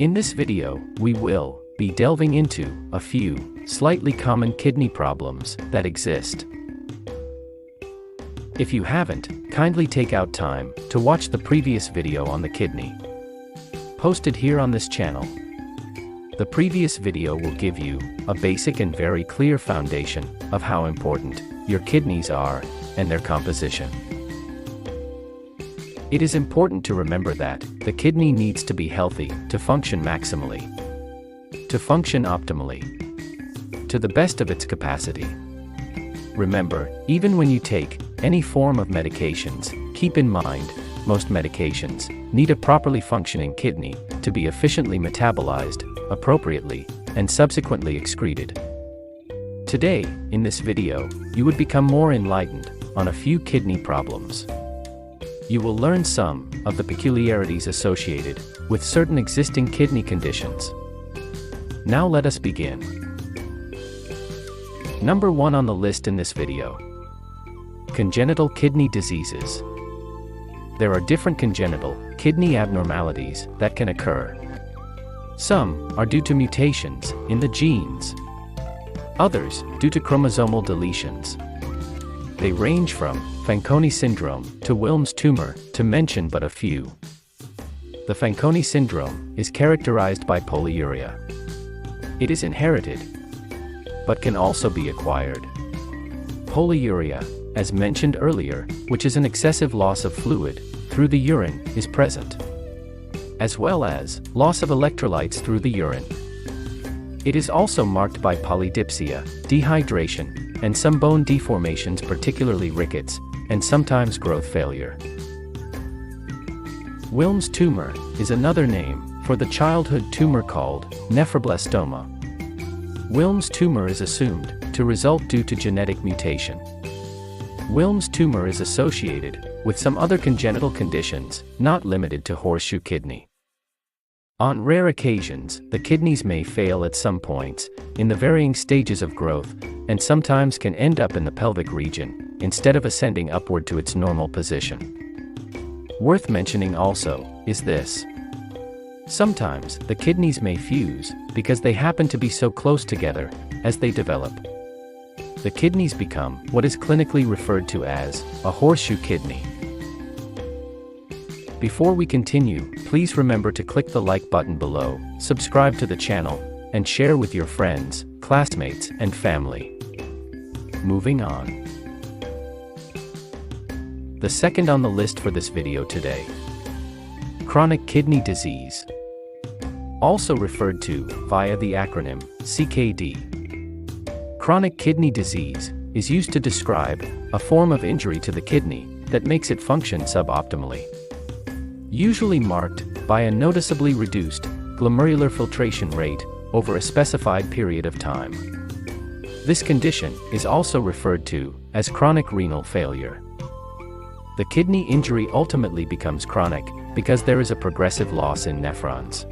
In this video, we will be delving into a few slightly common kidney problems that exist. If you haven't, kindly take out time to watch the previous video on the kidney, posted here on this channel. The previous video will give you a basic and very clear foundation of how important your kidneys are and their composition. It is important to remember that the kidney needs to be healthy to function maximally, to function optimally, to the best of its capacity. Remember, even when you take any form of medications, keep in mind, most medications need a properly functioning kidney to be efficiently metabolized, appropriately, and subsequently excreted. Today, in this video, you would become more enlightened on a few kidney problems. You will learn some of the peculiarities associated with certain existing kidney conditions. Now let us begin. Number 1 on the list in this video: congenital kidney diseases. There are different congenital kidney abnormalities that can occur. Some are due to mutations in the genes, others due to chromosomal deletions. They range from Fanconi syndrome to Wilms tumor, to mention but a few. The Fanconi syndrome is characterized by polyuria. It is inherited, but can also be acquired. Polyuria, as mentioned earlier, which is an excessive loss of fluid through the urine, is present, as well as loss of electrolytes through the urine. It is also marked by polydipsia, dehydration, and some bone deformations, particularly rickets, and sometimes growth failure. Wilms tumor is another name for the childhood tumor called nephroblastoma. Wilms tumor is assumed to result due to genetic mutation. Wilms tumor is associated with some other congenital conditions, not limited to horseshoe kidney. On rare occasions, the kidneys may fail at some points in the varying stages of growth, and sometimes can end up in the pelvic region, instead of ascending upward to its normal position. Worth mentioning also is this: sometimes the kidneys may fuse because they happen to be so close together as they develop. The kidneys become what is clinically referred to as a horseshoe kidney. Before we continue, please remember to click the like button below, subscribe to the channel, and share with your friends, classmates, and family. Moving on. The second on the list for this video today: chronic kidney disease, also referred to via the acronym CKD. Chronic kidney disease is used to describe a form of injury to the kidney that makes it function suboptimally, usually marked by a noticeably reduced glomerular filtration rate over a specified period of time. This condition is also referred to as chronic renal failure. The kidney injury ultimately becomes chronic because there is a progressive loss in nephrons,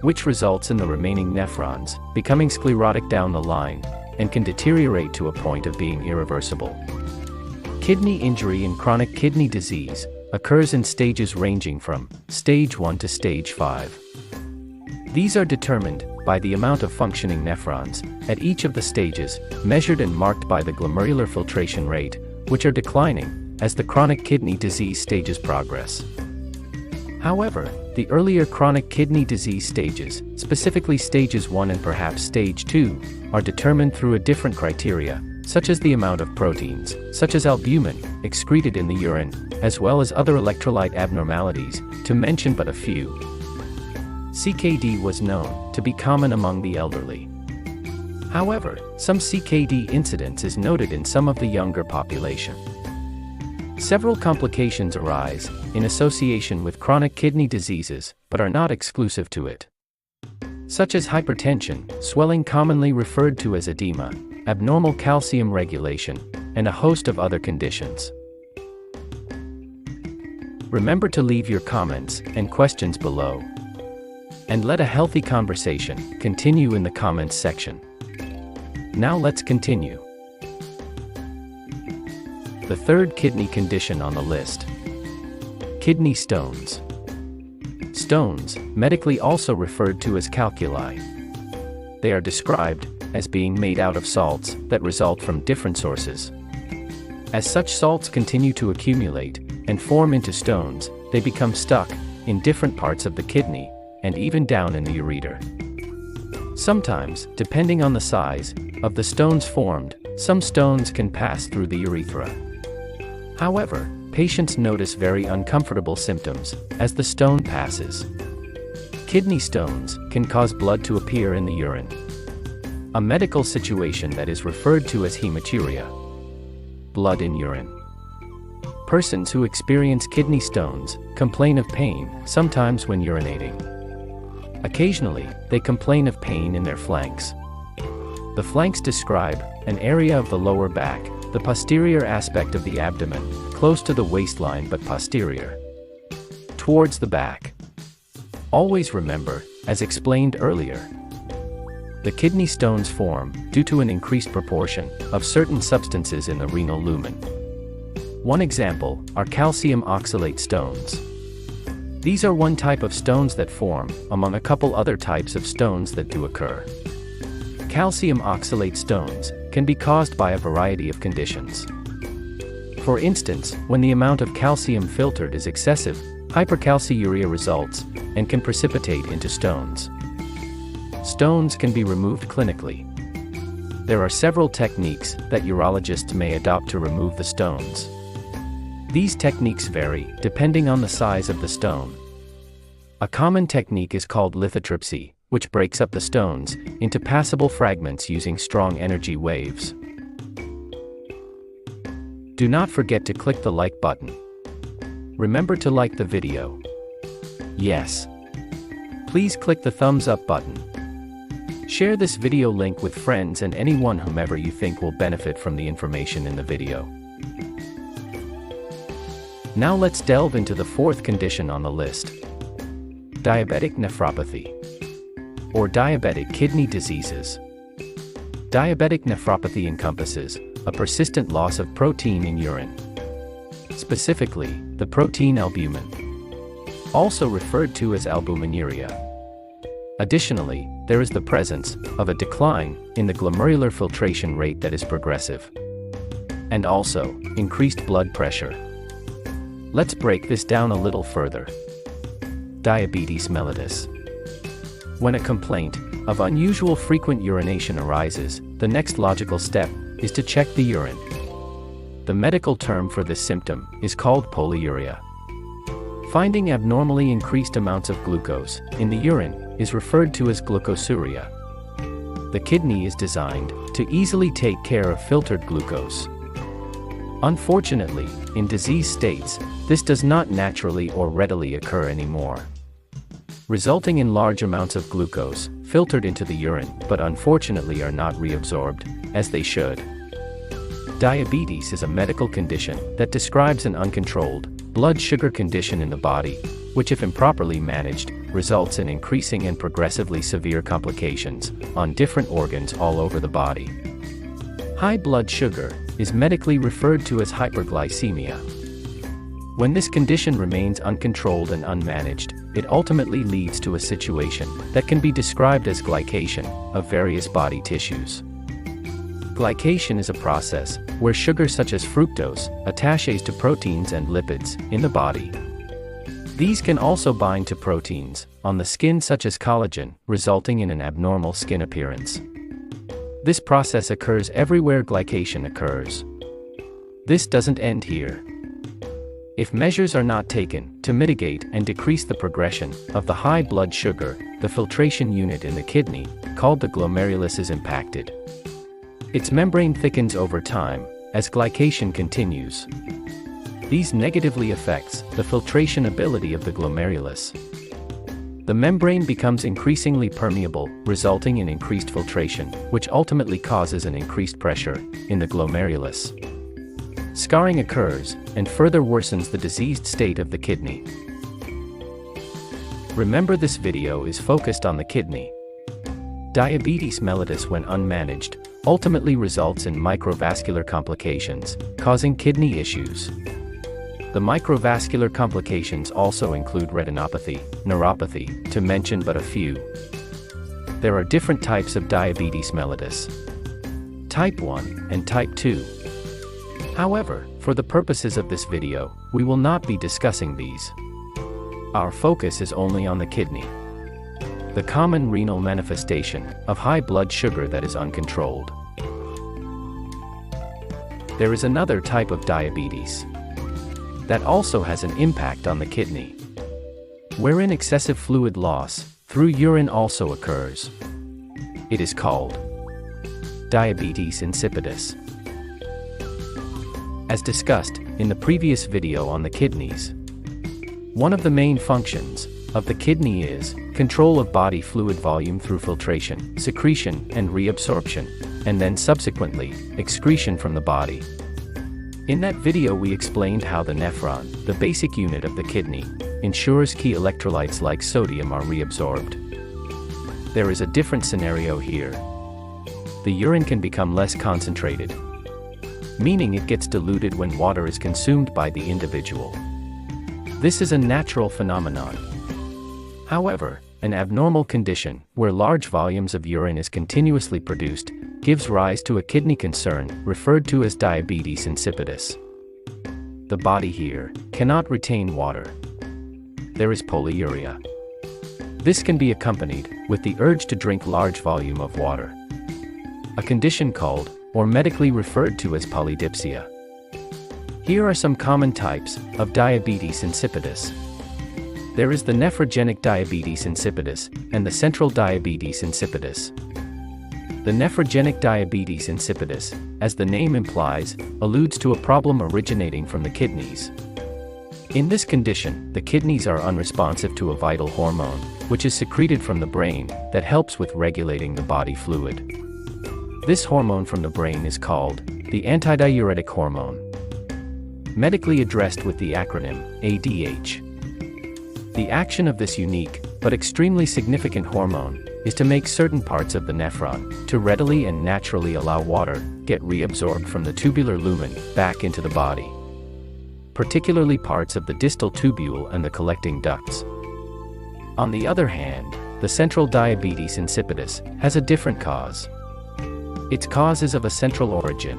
which results in the remaining nephrons becoming sclerotic down the line and can deteriorate to a point of being irreversible. Kidney injury in chronic kidney disease occurs in stages ranging from stage 1 to stage 5. These are determined by the amount of functioning nephrons at each of the stages, measured and marked by the glomerular filtration rate, which are declining as the chronic kidney disease stages progress. However, the earlier chronic kidney disease stages, specifically stages 1 and perhaps stage 2, are determined through a different criteria, such as the amount of proteins, such as albumin, excreted in the urine, as well as other electrolyte abnormalities, to mention but a few. CKD was known to be common among the elderly. However, some CKD incidence is noted in some of the younger population. Several complications arise in association with chronic kidney diseases, but are not exclusive to it, such as hypertension, swelling commonly referred to as edema, abnormal calcium regulation, and a host of other conditions. Remember to leave your comments and questions below, and let a healthy conversation continue in the comments section. Now let's continue. The third kidney condition on the list: kidney stones. Stones, medically also referred to as calculi. They are described as being made out of salts that result from different sources. As such salts continue to accumulate and form into stones, they become stuck in different parts of the kidney and even down in the ureter. Sometimes, depending on the size of the stones formed, some stones can pass through the urethra. However, patients notice very uncomfortable symptoms as the stone passes. Kidney stones can cause blood to appear in the urine, a medical situation that is referred to as hematuria. Blood in urine. Persons who experience kidney stones complain of pain, sometimes when urinating. Occasionally, they complain of pain in their flanks. The flanks describe an area of the lower back, the posterior aspect of the abdomen, close to the waistline but posterior towards the back. Always remember, as explained earlier, the kidney stones form due to an increased proportion of certain substances in the renal lumen. One example are calcium oxalate stones. These are one type of stones that form among a couple other types of stones that do occur. Calcium oxalate stones can be caused by a variety of conditions. For instance, when the amount of calcium filtered is excessive, hypercalciuria results and can precipitate into stones. Stones can be removed clinically. There are several techniques that urologists may adopt to remove the stones. These techniques vary depending on the size of the stone. A common technique is called lithotripsy, which breaks up the stones into passable fragments using strong energy waves. Do not forget to click the like button. Remember to like the video. Yes. Please click the thumbs up button. Share this video link with friends and anyone whomever you think will benefit from the information in the video. Now let's delve into the fourth condition on the list. Diabetic nephropathy, or diabetic kidney diseases. Diabetic nephropathy encompasses a persistent loss of protein in urine, specifically the protein albumin, also referred to as albuminuria. Additionally, there is the presence of a decline in the glomerular filtration rate that is progressive, and also increased blood pressure. Let's break this down a little further. Diabetes mellitus. When a complaint of unusual frequent urination arises, the next logical step is to check the urine. The medical term for this symptom is called polyuria. Finding abnormally increased amounts of glucose in the urine is referred to as glucosuria. The kidney is designed to easily take care of filtered glucose. Unfortunately, in disease states, this does not naturally or readily occur anymore, resulting in large amounts of glucose filtered into the urine but unfortunately are not reabsorbed as they should. Diabetes is a medical condition that describes an uncontrolled blood sugar condition in the body, which if improperly managed, results in increasing and progressively severe complications on different organs all over the body. High blood sugar is medically referred to as hyperglycemia. When this condition remains uncontrolled and unmanaged, it ultimately leads to a situation that can be described as glycation of various body tissues. Glycation is a process where sugars such as fructose attaches to proteins and lipids in the body. These can also bind to proteins on the skin such as collagen, resulting in an abnormal skin appearance. This process occurs everywhere glycation occurs. This doesn't end here. If measures are not taken to mitigate and decrease the progression of the high blood sugar, the filtration unit in the kidney, called the glomerulus, is impacted. Its membrane thickens over time as glycation continues. These negatively affects the filtration ability of the glomerulus. The membrane becomes increasingly permeable, resulting in increased filtration, which ultimately causes an increased pressure in the glomerulus. Scarring occurs and further worsens the diseased state of the kidney. Remember, this video is focused on the kidney. Diabetes mellitus, when unmanaged, ultimately results in microvascular complications, causing kidney issues. The microvascular complications also include retinopathy, neuropathy, to mention but a few. There are different types of diabetes mellitus: type 1 and type 2. However, for the purposes of this video, we will not be discussing these. Our focus is only on the kidney, the common renal manifestation of high blood sugar that is uncontrolled. There is another type of diabetes that also has an impact on the kidney, wherein excessive fluid loss through urine also occurs. It is called diabetes insipidus. As discussed in the previous video on the kidneys, one of the main functions of the kidney is control of body fluid volume through filtration, secretion, and reabsorption, and then subsequently, excretion from the body. In that video we explained how the nephron, the basic unit of the kidney, ensures key electrolytes like sodium are reabsorbed. There is a different scenario here. The urine can become less concentrated, meaning it gets diluted when water is consumed by the individual. This is a natural phenomenon. However, an abnormal condition, where large volumes of urine is continuously produced, gives rise to a kidney concern, referred to as diabetes insipidus. The body here cannot retain water. There is polyuria. This can be accompanied with the urge to drink large volume of water, a condition called, or medically referred to as, polydipsia. Here are some common types of diabetes insipidus. There is the nephrogenic diabetes insipidus and the central diabetes insipidus. The nephrogenic diabetes insipidus, as the name implies, alludes to a problem originating from the kidneys. In this condition, the kidneys are unresponsive to a vital hormone, which is secreted from the brain, that helps with regulating the body fluid. This hormone from the brain is called the antidiuretic hormone, medically addressed with the acronym ADH. The action of this unique, but extremely significant hormone, is to make certain parts of the nephron to readily and naturally allow water get reabsorbed from the tubular lumen back into the body, particularly parts of the distal tubule and the collecting ducts. On the other hand, the central diabetes insipidus has a different cause. Its cause is of a central origin.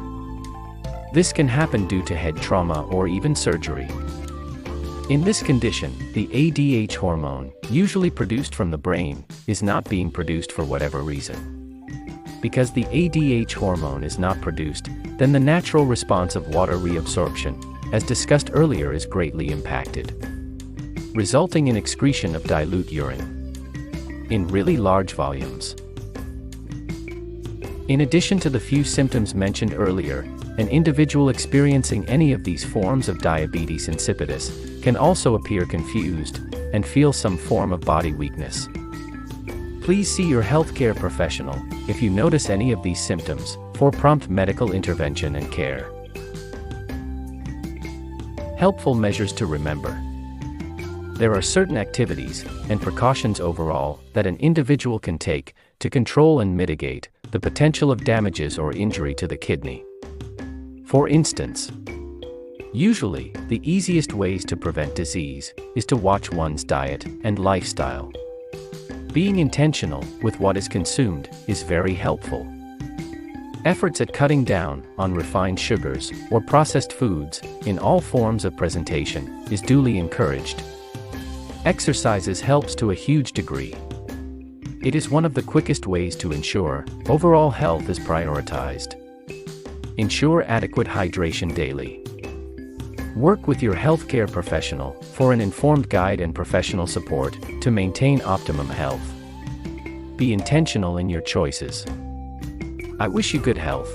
This can happen due to head trauma or even surgery. In this condition, the ADH hormone, usually produced from the brain, is not being produced for whatever reason. Because the ADH hormone is not produced, then the natural response of water reabsorption, as discussed earlier, is greatly impacted, resulting in excretion of dilute urine in really large volumes. In addition to the few symptoms mentioned earlier, an individual experiencing any of these forms of diabetes insipidus can also appear confused and feel some form of body weakness. Please see your healthcare professional if you notice any of these symptoms for prompt medical intervention and care. Helpful measures to remember. There are certain activities and precautions overall that an individual can take to control and mitigate the potential of damages or injury to the kidney. For instance, usually, the easiest ways to prevent disease is to watch one's diet and lifestyle. Being intentional with what is consumed is very helpful. Efforts at cutting down on refined sugars or processed foods in all forms of presentation is duly encouraged. Exercises helps to a huge degree. It is one of the quickest ways to ensure overall health is prioritized. Ensure adequate hydration daily. Work with your healthcare professional for an informed guide and professional support to maintain optimum health. Be intentional in your choices. I wish you good health.